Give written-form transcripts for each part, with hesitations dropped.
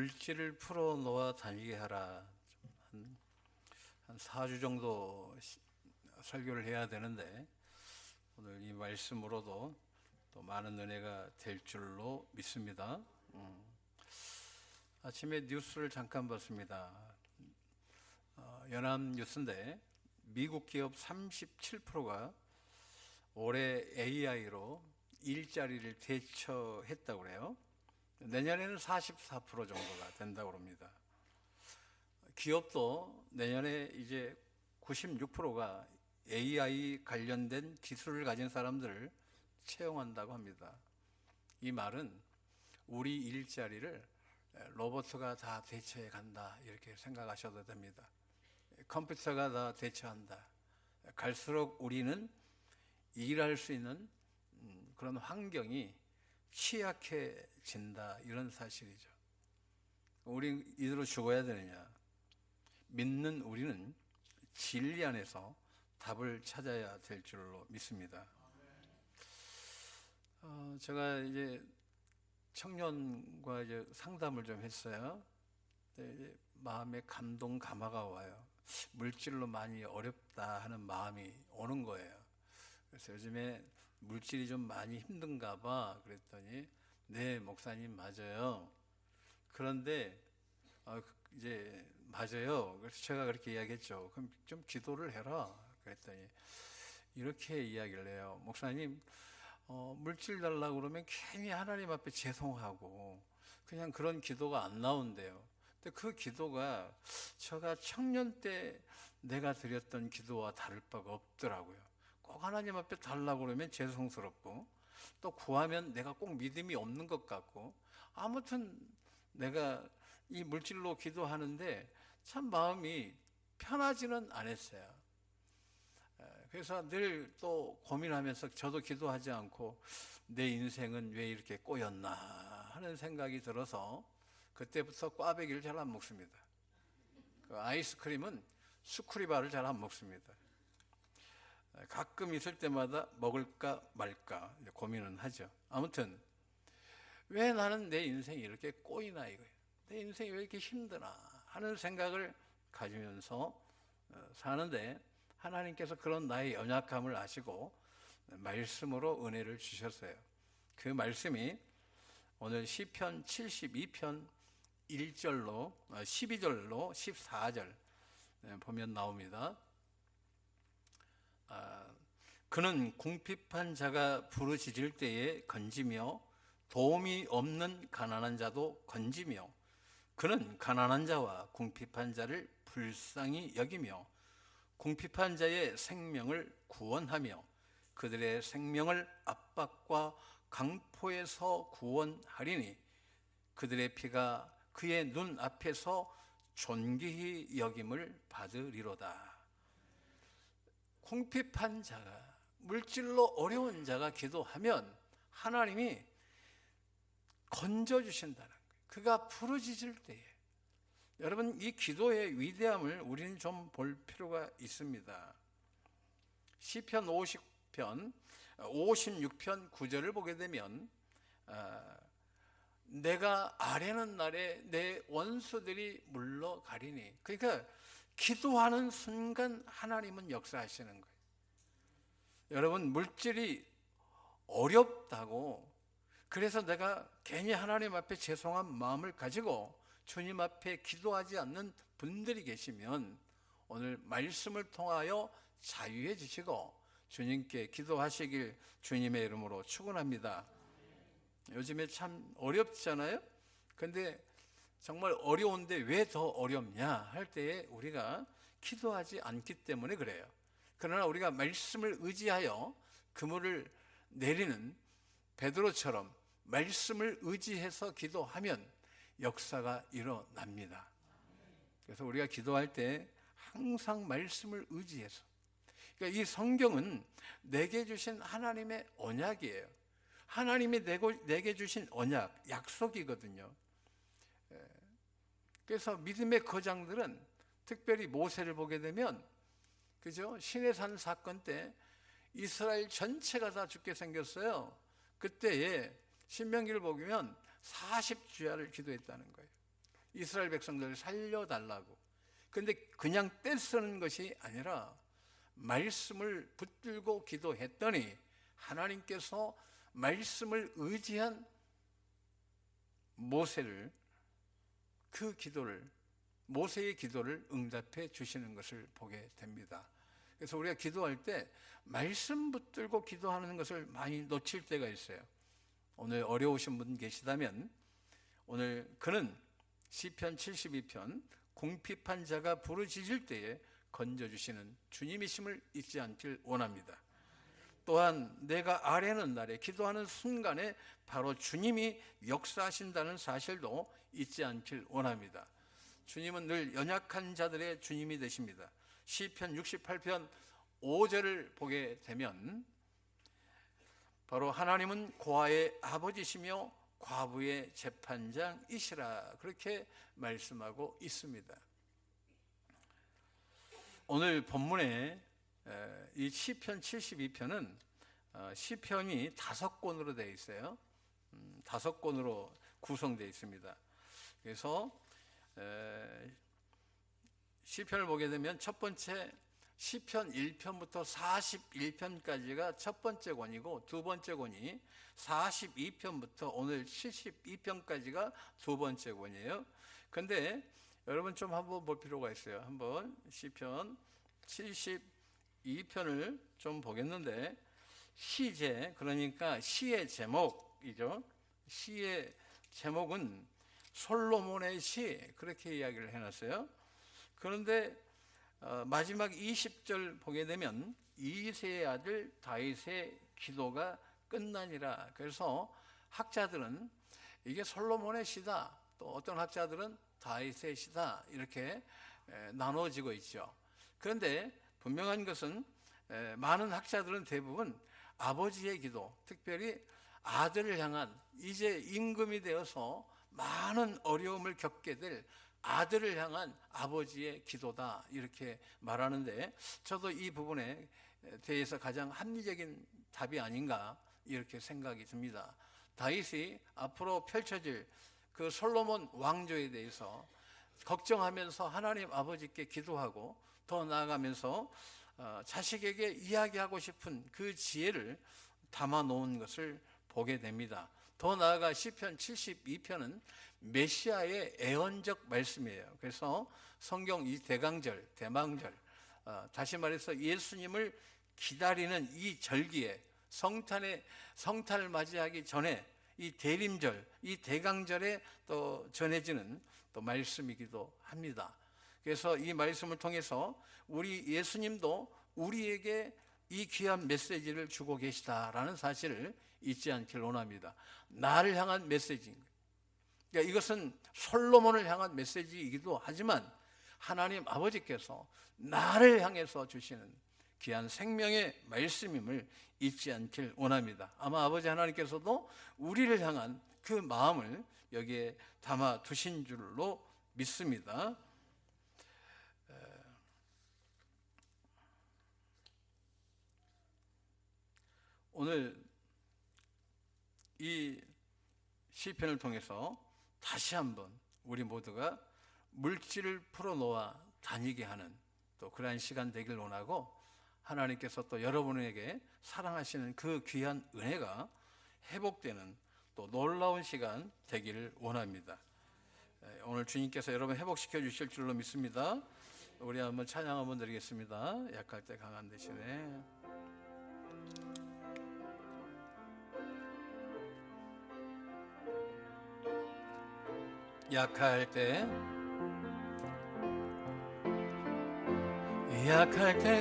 물질을 풀어 놓아 다니게 하라. 한 4주 정도 설교를 해야 되는데 오늘 이 말씀으로도 또 많은 은혜가 될 줄로 믿습니다. 아침에 뉴스를 잠깐 봤습니다. 연합뉴스인데 미국 기업 37%가 올해 AI로 일자리를 대처했다고 그래요. 내년에는 44% 정도가 된다고 합니다. 기업도 내년에 이제 96%가 AI 관련된 기술을 가진 사람들을 채용한다고 합니다. 이 말은 우리 일자리를 로봇가 다 대체해 간다 이렇게 생각하셔도 됩니다. 컴퓨터가 다 대체한다. 갈수록 우리는 일할 수 있는 그런 환경이 취약해진다 이런 사실이죠. 우리 이대로 죽어야 되느냐? 믿는 우리는 진리 안에서 답을 찾아야 될 줄로 믿습니다. 제가 이제 청년과 이제 상담을 좀 했어요. 이제 마음에 감동 감화가 와요. 물질로 많이 어렵다 하는 마음이 오는 거예요. 그래서 요즘에 물질이 좀 많이 힘든가 봐. 그랬더니 네, 목사님 맞아요. 그런데 이제 맞아요. 그래서 제가 그렇게 이야기했죠. 그럼 좀 기도를 해라. 그랬더니 이렇게 이야기를 해요. 목사님, 물질 달라고 그러면 괜히 하나님 앞에 죄송하고 그냥 그런 기도가 안 나온대요. 근데 그 기도가 제가 청년 때 내가 드렸던 기도와 다를 바가 없더라고요. 꼭 하나님 앞에 달라고 그러면 죄송스럽고 또 구하면 내가 꼭 믿음이 없는 것 같고 아무튼 내가 이 물질로 기도하는데 참 마음이 편하지는 않았어요. 그래서 늘 또 고민하면서 저도 기도하지 않고 내 인생은 왜 이렇게 꼬였나 하는 생각이 들어서 그때부터 꽈배기를 잘 안 먹습니다. 그 아이스크림은 스쿠리바를 잘 안 먹습니다. 가끔 있을 때마다 먹을까 말까 고민은 하죠. 아무튼 왜 나는 내 인생이 이렇게 꼬이나 이거예요. 내 인생이 왜 이렇게 힘드나 하는 생각을 가지면서 사는데 하나님께서 그런 나의 연약함을 아시고 말씀으로 은혜를 주셨어요. 그 말씀이 오늘 시편 72편 1절로 12절로 14절 보면 나옵니다. 그는 궁핍한 자가 부르짖을 때에 건지며 도움이 없는 가난한 자도 건지며 그는 가난한 자와 궁핍한 자를 불쌍히 여기며 궁핍한 자의 생명을 구원하며 그들의 생명을 압박과 강포에서 구원하리니 그들의 피가 그의 눈 앞에서 존귀히 여김을 받으리로다. 궁핍한 자가 물질로 어려운 자가 기도하면 하나님이 건져주신다는 거예요. 그가 부르짖을 때에. 여러분 이 기도의 위대함을 우리는 좀 볼 필요가 있습니다. 시편 50편 56편 9절을 보게 되면 내가 아뢰는 날에 내 원수들이 물러가리니 그러니까 기도하는 순간 하나님은 역사하시는 거예요. 여러분 물질이 어렵다고 그래서 내가 괜히 하나님 앞에 죄송한 마음을 가지고 주님 앞에 기도하지 않는 분들이 계시면 오늘 말씀을 통하여 자유해 주시고 주님께 기도하시길 주님의 이름으로 축원합니다. 요즘에 참 어렵잖아요. 근데 정말 어려운데 왜 더 어렵냐 할 때에 우리가 기도하지 않기 때문에 그래요. 그러나 우리가 말씀을 의지하여 그물을 내리는 베드로처럼 말씀을 의지해서 기도하면 역사가 일어납니다. 그래서 우리가 기도할 때 항상 말씀을 의지해서 그러니까 이 성경은 내게 주신 하나님의 언약이에요. 하나님이 내게 주신 언약, 약속이거든요. 그래서 믿음의 거장들은 특별히 모세를 보게 되면 그죠? 시내산 사건 때 이스라엘 전체가 다 죽게 생겼어요. 그때에 신명기를 보면 40주야를 기도했다는 거예요. 이스라엘 백성들을 살려달라고. 그런데 그냥 떼쓰는 것이 아니라 말씀을 붙들고 기도했더니 하나님께서 말씀을 의지한 모세를, 그 기도를, 모세의 기도를 응답해 주시는 것을 보게 됩니다. 그래서 우리가 기도할 때 말씀 붙들고 기도하는 것을 많이 놓칠 때가 있어요. 오늘 어려우신 분 계시다면 오늘 그는 시편 72편 궁핍한 자가 부르짖을 때에 건져주시는 주님이심을 잊지 않길 원합니다. 또한 내가 아뢰는 날에 기도하는 순간에 바로 주님이 역사하신다는 사실도 잊지 않길 원합니다. 주님은 늘 연약한 자들의 주님이 되십니다. 시편 68편 5절을 보게 되면 바로 하나님은 고아의 아버지시며 과부의 재판장이시라, 그렇게 말씀하고 있습니다. 오늘 본문에 이 시편 72편은 시편이 5권으로 되어 있어요. 5권으로 구성되어 있습니다. 그래서 시편을 보게 되면 첫 번째 시편 1편부터 41편까지가 첫 번째 권이고, 두 번째 권이 42편부터 오늘 72편까지가 두 번째 권이에요. 그런데 여러분 좀 한번 볼 필요가 있어요. 한번 시편 72편을 좀 보겠는데, 시제, 그러니까 시의 제목이죠. 시의 제목은 솔로몬의 시, 그렇게 이야기를 해놨어요. 그런데 마지막 20절 보게 되면 이새의 아들 다윗의 기도가 끝나니라. 그래서 학자들은 이게 솔로몬의 시다, 또 어떤 학자들은 다윗의 시다, 이렇게 나눠지고 있죠. 그런데 분명한 것은 많은 학자들은 대부분 아버지의 기도, 특별히 아들을 향한, 이제 임금이 되어서 많은 어려움을 겪게 될 아들을 향한 아버지의 기도다, 이렇게 말하는데, 저도 이 부분에 대해서 가장 합리적인 답이 아닌가, 이렇게 생각이 듭니다. 다윗이 앞으로 펼쳐질 그 솔로몬 왕조에 대해서 걱정하면서 하나님 아버지께 기도하고, 더 나아가면서 자식에게 이야기하고 싶은 그 지혜를 담아 놓은 것을 보게 됩니다. 더 나아가 시편 72편은 메시아의 애언적 말씀이에요. 그래서 성경 이 대강절, 대망절, 다시 말해서 예수님을 기다리는 이 절기에, 성탄을 맞이하기 전에 이 대림절, 이 대강절에 또 전해지는 또 말씀이기도 합니다. 그래서 이 말씀을 통해서 우리 예수님도 우리에게 이 귀한 메시지를 주고 계시다라는 사실을 잊지 않길 원합니다. 나를 향한 메시지입니다. 그러니까 이것은 솔로몬을 향한 메시지이기도 하지만 하나님 아버지께서 나를 향해서 주시는 귀한 생명의 말씀임을 잊지 않길 원합니다. 아마 아버지 하나님께서도 우리를 향한 그 마음을 여기에 담아 두신 줄로 믿습니다. 오늘 이 시편을 통해서 다시 한번 우리 모두가 물질을 풀어놓아 다니게 하는 또 그러한 시간 되길 원하고, 하나님께서 또 여러분에게 사랑하시는 그 귀한 은혜가 회복되는 또 놀라운 시간 되기를 원합니다. 오늘 주님께서 여러분 회복시켜 주실 줄로 믿습니다. 우리 한번 찬양 한번 드리겠습니다. 약할 때 강한 대신에. 약할 때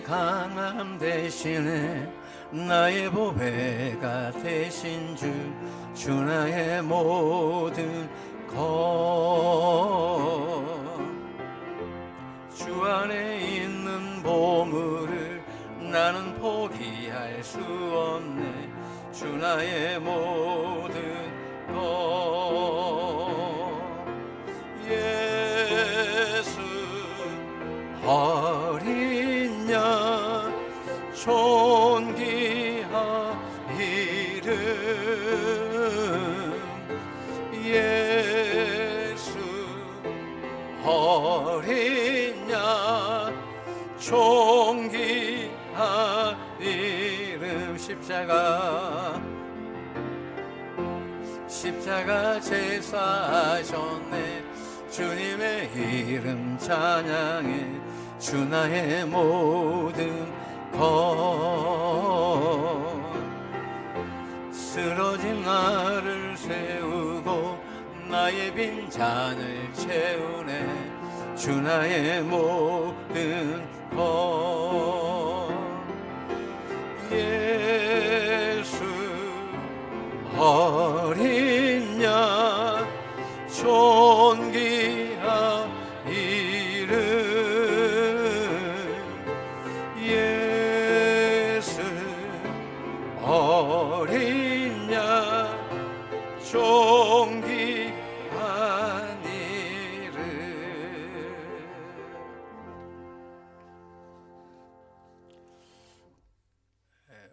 강함 대신에 나의 보배가 되신 주 나의 모든 주 안에 있는 보물을 나는 포기할 수 없네. 주 나의 모든 예수 어린 양 존귀한 이름 예수 어린 양 존귀한 이름 십자가 제사하셨네. 주님의 이름 찬양해 주 나의 모든 것. 쓰러진 나를 세우고 나의 빈잔을 채우네. 주 나의 모든 것. 예수 어린 양 존귀한 이름. 예수 어린 양 존귀한 이름.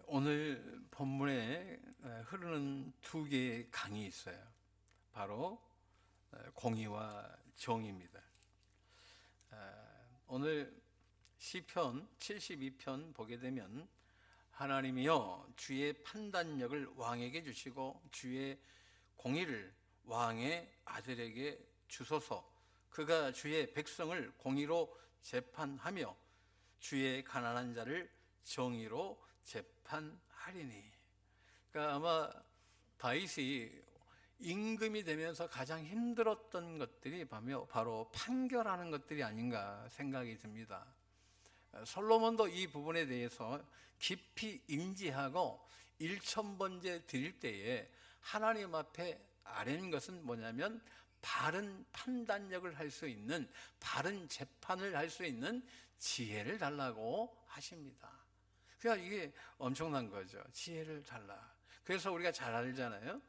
오늘 본문에 흐르는 두 개의 강이 있어요. 바로 공의와 정의입니다. 오늘 시편 72편 보게 되면 하나님이여 주의 판단력을 왕에게 주시고 주의 공의를 왕의 아들에게 주소서. 그가 주의 백성을 공의로 재판하며 주의 가난한 자를 정의로 재판하리니. 그러니까 아마 다윗이 임금이 되면서 가장 힘들었던 것들이 바로 판결하는 것들이 아닌가 생각이 듭니다. 솔로몬도 이 부분에 대해서 깊이 인지하고 일천번제 드릴 때에 하나님 앞에 아뢰는 것은 뭐냐면 바른 판단력을 할 수 있는, 바른 재판을 할 수 있는 지혜를 달라고 하십니다. 그러니까 이게 엄청난 거죠. 지혜를 달라. 그래서 우리가 잘 알잖아요.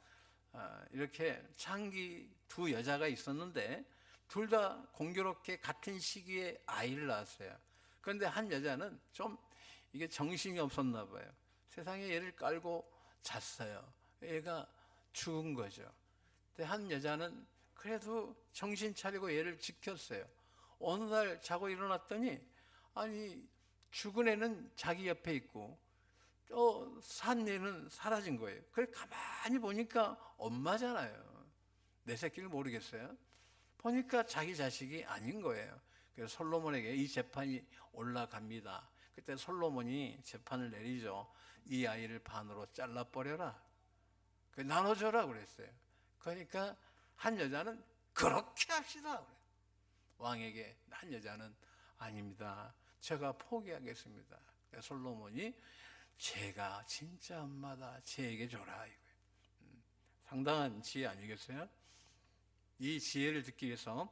이렇게 창기 두 여자가 있었는데 둘 다 공교롭게 같은 시기에 아이를 낳았어요. 그런데 한 여자는 좀 이게 정신이 없었나 봐요. 세상에 얘를 깔고 잤어요. 얘가 죽은 거죠. 근데 한 여자는 그래도 정신 차리고 얘를 지켰어요. 어느 날 자고 일어났더니 아니 죽은 애는 자기 옆에 있고 산 애는 사라진 거예요. 그래 가만히 보니까 엄마잖아요. 내 새끼를 모르겠어요. 보니까 자기 자식이 아닌 거예요. 그래서 솔로몬에게 이 재판이 올라갑니다. 그때 솔로몬이 재판을 내리죠. 이 아이를 반으로 잘라버려라. 나눠줘라 그랬어요. 그러니까 한 여자는 그렇게 합시다. 왕에게 한 여자는 아닙니다. 제가 포기하겠습니다. 솔로몬이 제가 진짜 엄마다. 제에게 줘라. 상당한 지혜 아니겠어요? 이 지혜를 듣기 위해서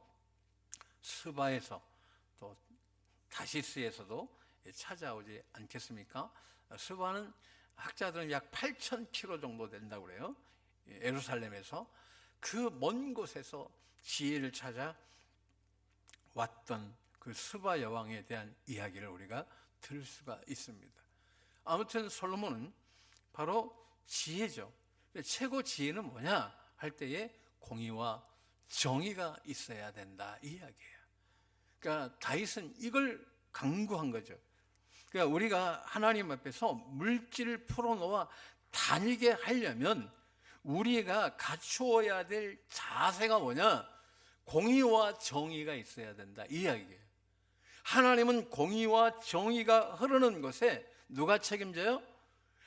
스바에서 또 다시스에서도 찾아오지 않겠습니까? 스바는 학자들은 약 8,000km 정도 된다고 그래요. 예루살렘에서 그 먼 곳에서 지혜를 찾아 왔던 그 스바 여왕에 대한 이야기를 우리가 들을 수가 있습니다. 아무튼 솔로몬은 바로 지혜죠. 최고 지혜는 뭐냐 할 때에 공의와 정의가 있어야 된다 이 이야기예요. 그러니까 다윗은 이걸 강구한 거죠. 그러니까 우리가 하나님 앞에서 물질을 풀어놓아 다니게 하려면 우리가 갖추어야 될 자세가 뭐냐? 공의와 정의가 있어야 된다 이 이야기예요. 하나님은 공의와 정의가 흐르는 것에 누가 책임져요?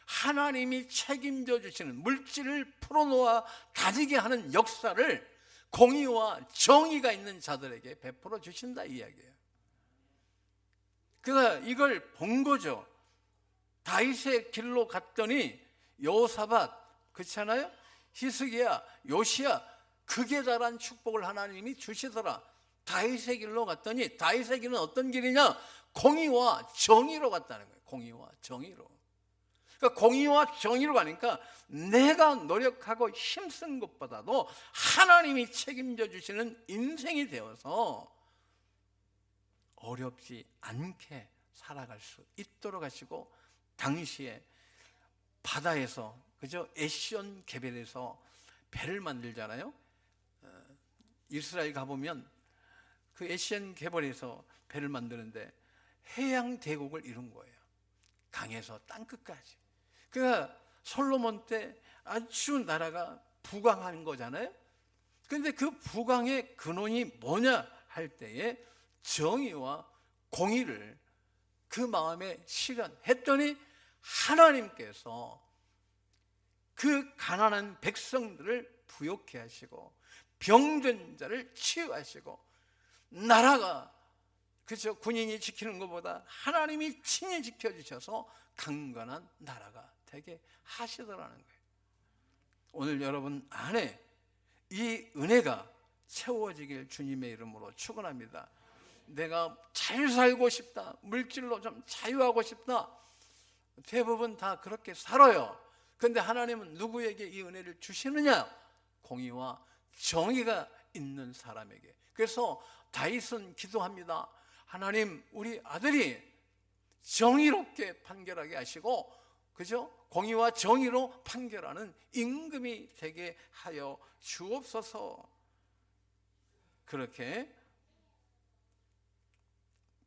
하나님이 책임져 주시는, 물질을 풀어놓아 다지게 하는 역사를 공의와 정의가 있는 자들에게 베풀어 주신다 이 이야기예요. 그가 이걸 본 거죠. 다윗의 길로 갔더니 여호사밧 그렇잖아요. 히스기야, 요시야 극에 달한 축복을 하나님이 주시더라. 다윗의 길로 갔더니 다윗의 길은 어떤 길이냐? 공의와 정의로 갔다는 거예요. 공의와 정의로. 그러니까 공의와 정의로 가니까 내가 노력하고 힘쓴 것보다도 하나님이 책임져 주시는 인생이 되어서 어렵지 않게 살아갈 수 있도록 하시고, 당시에 바다에서 그죠? 에시온 개별에서 배를 만들잖아요. 이스라엘 가보면 그 에시안 개발에서 배를 만드는데 해양 대국을 이룬 거예요. 강에서 땅끝까지. 그러니까 솔로몬 때 아주 나라가 부강한 거잖아요. 그런데 그 부강의 근원이 뭐냐 할 때에 정의와 공의를 그 마음에 실현했더니 하나님께서 그 가난한 백성들을 부욕케 하시고 병든 자를 치유하시고 나라가 그저 군인이 지키는 것보다 하나님이 친히 지켜주셔서 강건한 나라가 되게 하시더라는 거예요. 오늘 여러분 안에 이 은혜가 채워지길 주님의 이름으로 축원합니다. 내가 잘 살고 싶다, 물질로 좀 자유하고 싶다, 대부분 다 그렇게 살아요. 그런데 하나님은 누구에게 이 은혜를 주시느냐? 공의와 정의가 있는 사람에게. 그래서 다윗은 기도합니다. 하나님, 우리 아들이 정의롭게 판결하게 하시고, 그죠? 공의와 정의로 판결하는 임금이 되게 하여 주옵소서. 그렇게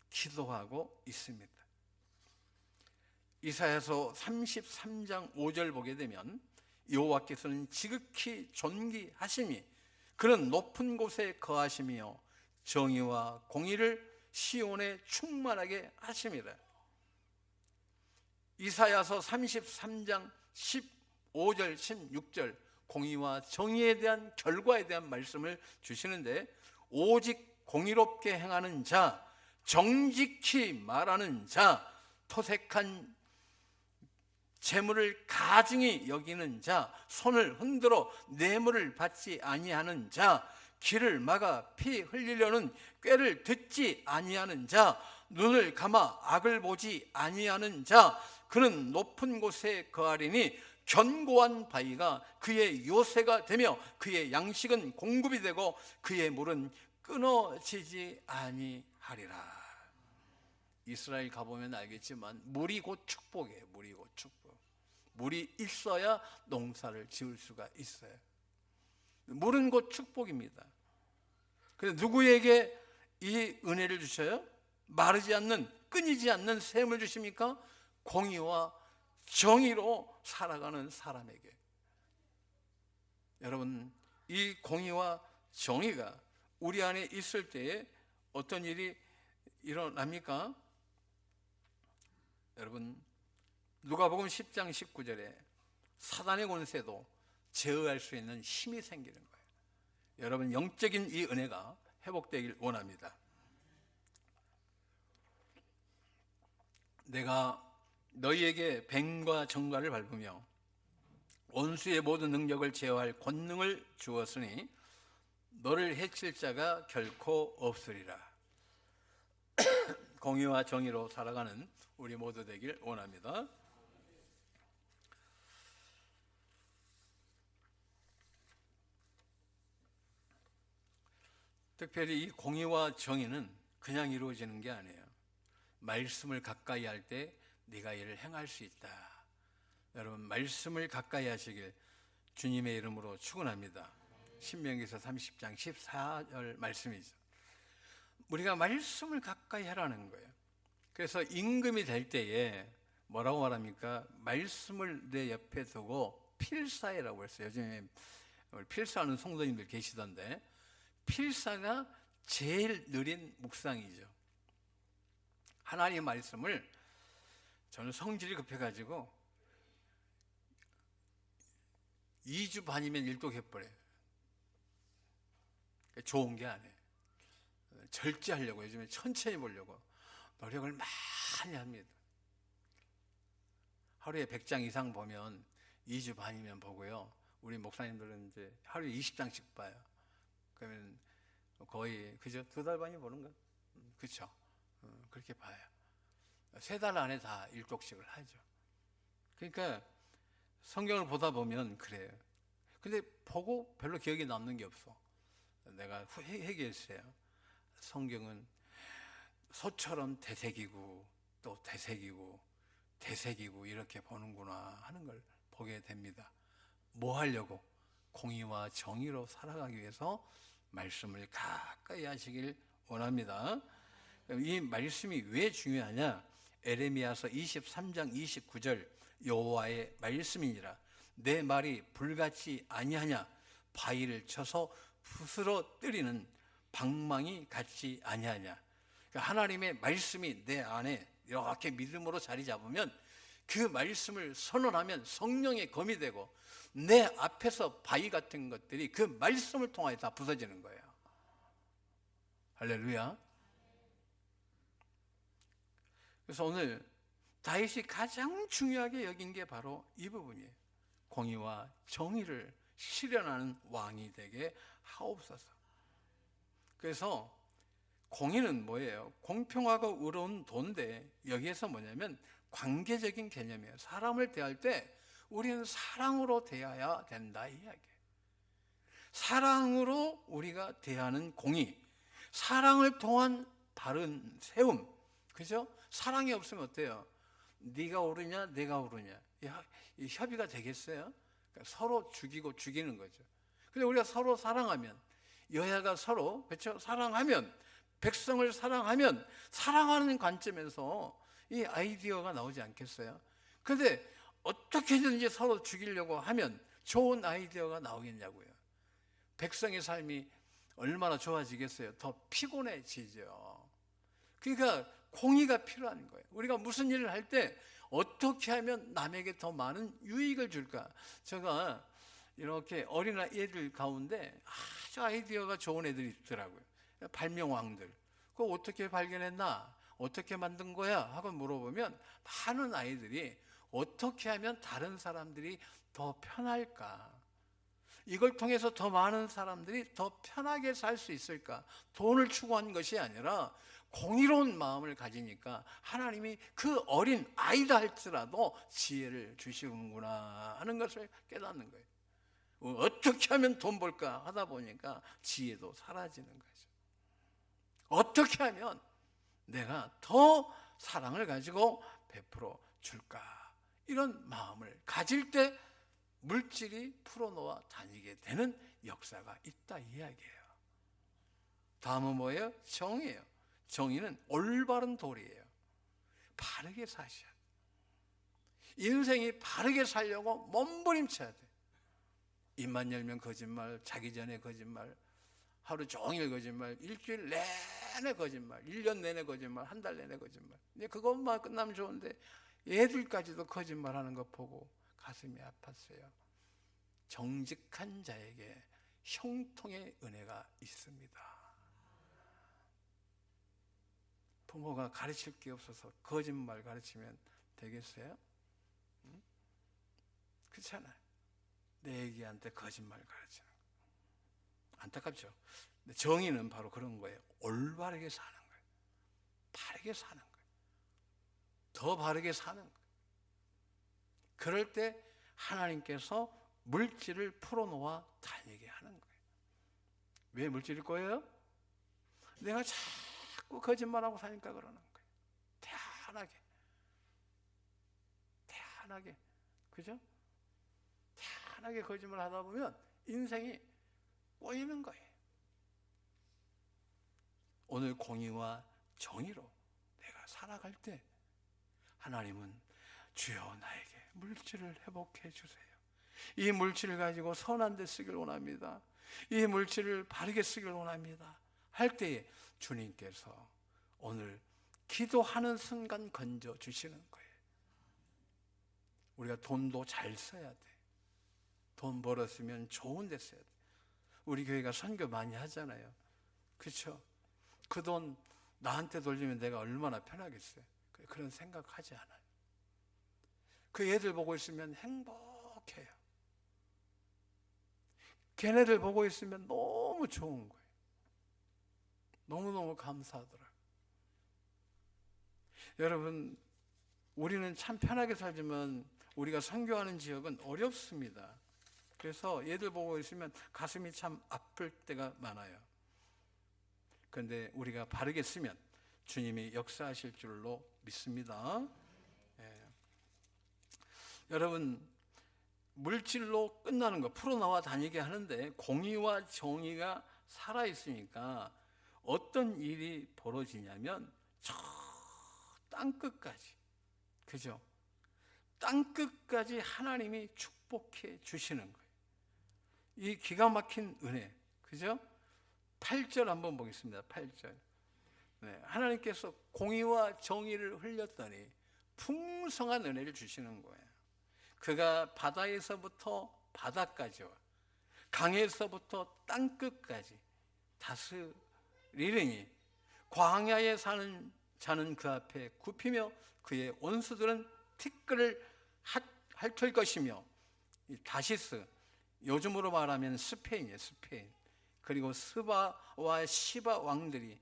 기도하고 있습니다. 이사야서 33장 5절 보게 되면 여호와께서는 지극히 존귀하심이 그런 높은 곳에 거하시며 정의와 공의를 시온에 충만하게 하심이라. 이사야서 33장 15절 16절 공의와 정의에 대한 결과에 대한 말씀을 주시는데, 오직 공의롭게 행하는 자, 정직히 말하는 자, 토색한 재물을 가증히 여기는 자, 손을 흔들어 뇌물을 받지 아니하는 자, 길을 막아 피 흘리려는 꾀를 듣지 아니하는 자, 눈을 감아 악을 보지 아니하는 자, 그는 높은 곳에 거하리니 견고한 바위가 그의 요새가 되며 그의 양식은 공급이 되고 그의 물은 끊어지지 아니하리라. 이스라엘 가보면 알겠지만 물이 곧 축복이에요. 물이 곧 축복. 물이 있어야 농사를 지을 수가 있어요. 물은 곧 축복입니다. 그래서 누구에게 이 은혜를 주셔요? 마르지 않는, 끊이지 않는 샘을 주십니까? 공의와 정의로 살아가는 사람에게. 여러분, 이 공의와 정의가 우리 안에 있을 때에 어떤 일이 일어납니까? 여러분, 누가복음 10장 19절에 사단의 권세도 제어할 수 있는 힘이 생기는 거예요. 여러분, 영적인 이 은혜가 회복되길 원합니다. 내가 너희에게 뱀과 정갈을 밟으며 원수의 모든 능력을 제어할 권능을 주었으니 너를 해칠 자가 결코 없으리라. 공의와 정의로 살아가는 우리 모두 되길 원합니다. 특별히 이 공의와 정의는 그냥 이루어지는 게 아니에요. 말씀을 가까이 할 때 네가 이를 행할 수 있다. 여러분, 말씀을 가까이 하시길 주님의 이름으로 축원합니다. 신명기서 30장 14절 말씀이죠. 우리가 말씀을 가까이 하라는 거예요. 그래서 임금이 될 때에 뭐라고 말합니까? 말씀을 내 옆에 두고 필사해라고 했어요. 요즘에 필사하는 성도님들 계시던데, 필사가 제일 느린 묵상이죠. 하나님의 말씀을, 저는 성질이 급해가지고 2주 반이면 일독해버려요. 좋은 게 아니에요. 절제하려고, 요즘에 천천히 보려고 노력을 많이 합니다. 하루에 100장 이상 보면 2주 반이면 보고요. 우리 목사님들은 이제 하루에 20장씩 봐요. 그러면 거의 그저 2달 반이 보는가? 그렇죠. 그렇게 봐요. 3달 안에 다 1독씩을 하죠. 그러니까 성경을 보다 보면 그래요. 근데 보고 별로 기억에 남는 게 없어. 내가 회개했어요. 성경은 소처럼 되새기고 또 되새기고 되새기고 이렇게 보는구나 하는 걸 보게 됩니다. 뭐 하려고? 공의와 정의로 살아가기 위해서 말씀을 가까이 하시길 원합니다. 이 말씀이 왜 중요하냐? 에레미야서 23장 29절 여호와의 말씀이니라. 내 말이 불같이 아니하냐? 바위를 쳐서 부스러뜨리는 방망이 같지 아니하냐? 그러니까 하나님의 말씀이 내 안에 이렇게 믿음으로 자리 잡으면, 그 말씀을 선언하면 성령의 검이 되고 내 앞에서 바위 같은 것들이 그 말씀을 통하여 다 부서지는 거예요. 할렐루야. 그래서 오늘 다윗이 가장 중요하게 여긴 게 바로 이 부분이에요. 공의와 정의를 실현하는 왕이 되게 하옵소서. 그래서 공의는 뭐예요? 공평하고 의로운 도인데, 여기에서 뭐냐면 관계적인 개념이에요. 사람을 대할 때 우리는 사랑으로 대해야 된다, 이 이야기예요. 사랑으로 우리가 대하는 공의, 사랑을 통한 바른 세움, 그죠? 사랑이 없으면 어때요? 네가 옳으냐 내가 옳으냐, 이 협의가 되겠어요? 그러니까 서로 죽이고 죽이는 거죠. 근데 우리가 서로 사랑하면, 여야가 서로, 그렇죠? 사랑하면, 백성을 사랑하면, 사랑하는 관점에서 이 아이디어가 나오지 않겠어요? 근데 어떻게든지 서로 죽이려고 하면 좋은 아이디어가 나오겠냐고요. 백성의 삶이 얼마나 좋아지겠어요? 더 피곤해지죠. 그러니까 공의가 필요한 거예요. 우리가 무슨 일을 할 때 어떻게 하면 남에게 더 많은 유익을 줄까? 제가 이렇게 어린아이들 가운데 아주 아이디어가 좋은 애들이 있더라고요. 발명왕들. 그거 어떻게 발견했나? 어떻게 만든 거야? 하고 물어보면 많은 아이들이 어떻게 하면 다른 사람들이 더 편할까? 이걸 통해서 더 많은 사람들이 더 편하게 살 수 있을까? 돈을 추구한 것이 아니라 공의로운 마음을 가지니까 하나님이 그 어린 아이다 할지라도 지혜를 주시는구나 하는 것을 깨닫는 거예요. 어떻게 하면 돈 벌까 하다 보니까 지혜도 사라지는 거죠. 어떻게 하면 내가 더 사랑을 가지고 베풀어 줄까? 이런 마음을 가질 때 물질이 풀어놓아 다니게 되는 역사가 있다, 이 이야기예요. 다음은 뭐예요? 정의예요. 정의는 올바른 도리예요. 바르게 사셔야 돼. 인생이 바르게 살려고 몸부림쳐야 돼. 입만 열면 거짓말, 자기 전에 거짓말, 하루 종일 거짓말, 일주일 내내 거짓말, 1년 내내 거짓말, 한 달 내내 거짓말. 근데 그것만 끝나면 좋은데 애들까지도 거짓말하는 거 보고 가슴이 아팠어요. 정직한 자에게 형통의 은혜가 있습니다. 부모가 가르칠 게 없어서 거짓말 가르치면 되겠어요? 응? 그렇잖아요. 내 애기한테 거짓말 가르치는 거. 안타깝죠. 근데 정의는 바로 그런 거예요. 올바르게 사는 거예요. 바르게 사는 거예요. 더 바르게 사는 거예요. 그럴 때 하나님께서 물질을 풀어놓아 다니게 하는 거예요. 왜 물질일 거예요? 내가 자꾸 거짓말하고 사니까 그러는 거예요. 태연하게, 그죠? 태연하게 거짓말 하다 보면 인생이 꼬이는 거예요. 오늘 공의와 정의로 내가 살아갈 때 하나님은 주여 나에게 물질을 회복해 주세요. 이 물질을 가지고 선한 데 쓰길 원합니다. 이 물질을 바르게 쓰길 원합니다. 할 때에 주님께서 오늘 기도하는 순간 건져 주시는 거예요. 우리가 돈도 잘 써야 돼. 돈 벌었으면 좋은 데 써야 돼. 우리 교회가 선교 많이 하잖아요. 그렇죠? 그 돈 나한테 돌리면 내가 얼마나 편하겠어요. 그런 생각하지 않아요. 그 애들 보고 있으면 행복해요. 걔네들 보고 있으면 너무 좋은 거예요. 너무너무 감사하더라고요. 여러분, 우리는 참 편하게 살지만 우리가 선교하는 지역은 어렵습니다. 그래서 얘들 보고 있으면 가슴이 참 아플 때가 많아요. 그런데 우리가 바르게 쓰면 주님이 역사하실 줄로 믿습니다. 여러분, 물질로 끝나는 거 풀어나와 다니게 하는데 공의와 정의가 살아있으니까 어떤 일이 벌어지냐면 저 땅끝까지, 그죠? 땅끝까지 하나님이 축복해 주시는 거예요. 이 기가 막힌 은혜, 그죠? 8절 한번 보겠습니다. 8절. 네, 하나님께서 공의와 정의를 흘렸더니 풍성한 은혜를 주시는 거예요. 그가 바다에서부터 바다까지와 강에서부터 땅끝까지 다스리니 광야에 사는 자는 그 앞에 굽히며 그의 원수들은 티끌을 핥을 것이며, 다시스, 요즘으로 말하면 스페인이에요. 스페인. 그리고 스바와 시바 왕들이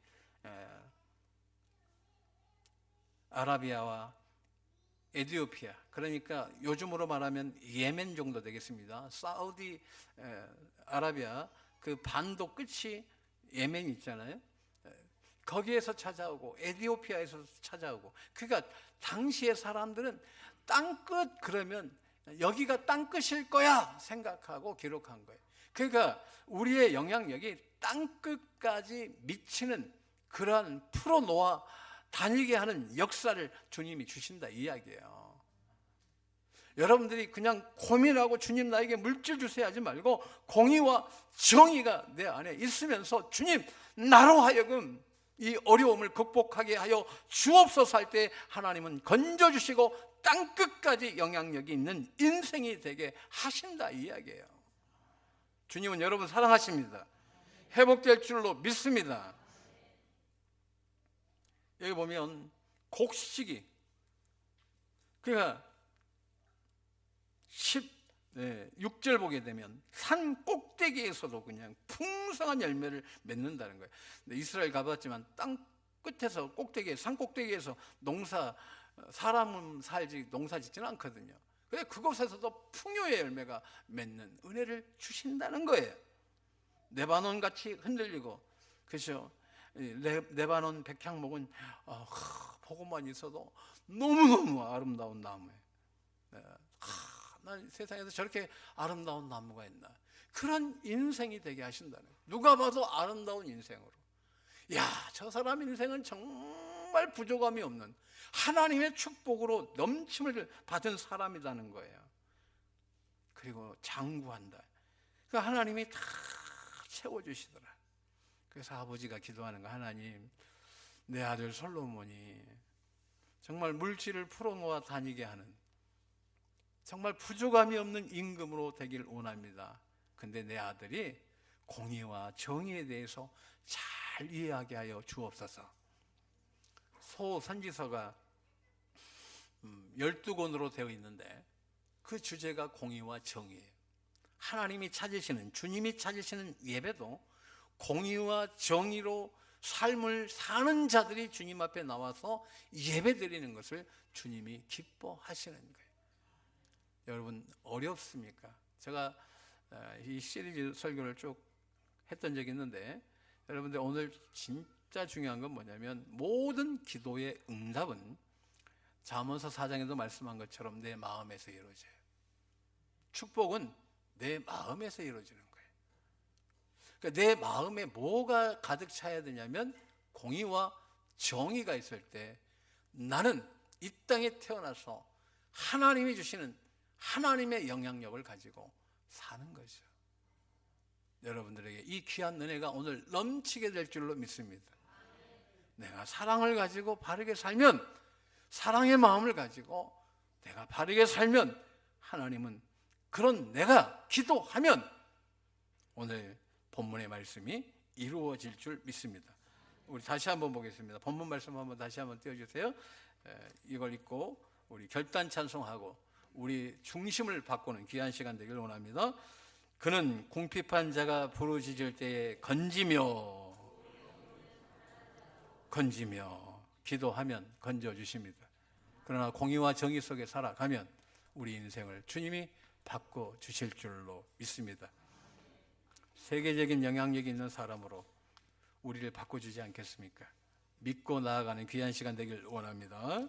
아라비아와 에티오피아, 그러니까 요즘으로 말하면 예멘 정도 되겠습니다. 사우디 아라비아 그 반도 끝이 예멘 있잖아요. 거기에서 찾아오고 에티오피아에서 찾아오고, 그러니까 당시의 사람들은 땅끝 그러면 여기가 땅끝일 거야 생각하고 기록한 거예요. 그러니까 우리의 영향력이 땅끝까지 미치는 그러한 풀어놓아 다니게 하는 역사를 주님이 주신다 이 이야기예요. 여러분들이 그냥 고민하고 주님 나에게 물질 주세요 하지 말고 공의와 정의가 내 안에 있으면서 주님 나로 하여금 이 어려움을 극복하게 하여 주옵소서 할 때 하나님은 건져주시고 땅끝까지 영향력이 있는 인생이 되게 하신다 이 이야기예요. 주님은 여러분 사랑하십니다. 회복될 줄로 믿습니다. 여기 보면 곡식이, 그러니까 6절 보게 되면 산 꼭대기에서도 그냥 풍성한 열매를 맺는다는 거예요. 근데 이스라엘 가봤지만 땅 끝에서 꼭대기에, 산 꼭대기에서 사람은 살지 농사 짓지는 않거든요. 그래서 그곳에서도 풍요의 열매가 맺는 은혜를 주신다는 거예요. 레바논 같이 흔들리고, 그렇죠? 레바논 백향목은 보고만 있어도 너무너무 아름다운 나무예요. 난 세상에서 저렇게 아름다운 나무가 있나. 그런 인생이 되게 하신다는 거예요. 누가 봐도 아름다운 인생으로. 야, 저 사람 인생은 정말 부족함이 없는 하나님의 축복으로 넘침을 받은 사람이라는 거예요. 그리고 장구한다. 그 하나님이 다 채워주시더라. 그래서 아버지가 기도하는 거, 하나님, 내 아들 솔로몬이 정말 물질을 풀어놓아 다니게 하는 정말 부족함이 없는 임금으로 되길 원합니다. 근데 내 아들이 공의와 정의에 대해서 잘 이해하게 하여 주옵소서. 소선지서가 12권으로 되어 있는데 그 주제가 공의와 정의예요. 하나님이 찾으시는, 주님이 찾으시는 예배도 공의와 정의로 삶을 사는 자들이 주님 앞에 나와서 예배 드리는 것을 주님이 기뻐하시는 거예요. 여러분 어렵습니까? 제가 이 시리즈 설교를 쭉 했던 적이 있는데, 여러분들 오늘 진짜 중요한 건 뭐냐면 모든 기도의 응답은 잠언서 4장에도 말씀한 것처럼 내 마음에서 이루어져요. 축복은 내 마음에서 이루어지는 거예요. 그러니까 내 마음에 뭐가 가득 차야 되냐면 공의와 정의가 있을 때 나는 이 땅에 태어나서 하나님이 주시는 하나님의 영향력을 가지고 사는 거죠. 여러분들에게 이 귀한 은혜가 오늘 넘치게 될 줄로 믿습니다. 내가 사랑을 가지고 바르게 살면, 사랑의 마음을 가지고 내가 바르게 살면 하나님은 그런 내가 기도하면 오늘 본문의 말씀이 이루어질 줄 믿습니다. 우리 다시 한번 보겠습니다. 본문 말씀 한번 다시 한번 띄워주세요. 이걸 읽고 우리 결단 찬송하고 우리 중심을 바꾸는 귀한 시간 되길 원합니다. 그는 궁핍한 자가 부르짖을 때에 건지며 기도하면 건져주십니다. 그러나 공의와 정의 속에 살아가면 우리 인생을 주님이 바꿔주실 줄로 믿습니다. 세계적인 영향력이 있는 사람으로 우리를 바꿔주지 않겠습니까? 믿고 나아가는 귀한 시간 되길 원합니다.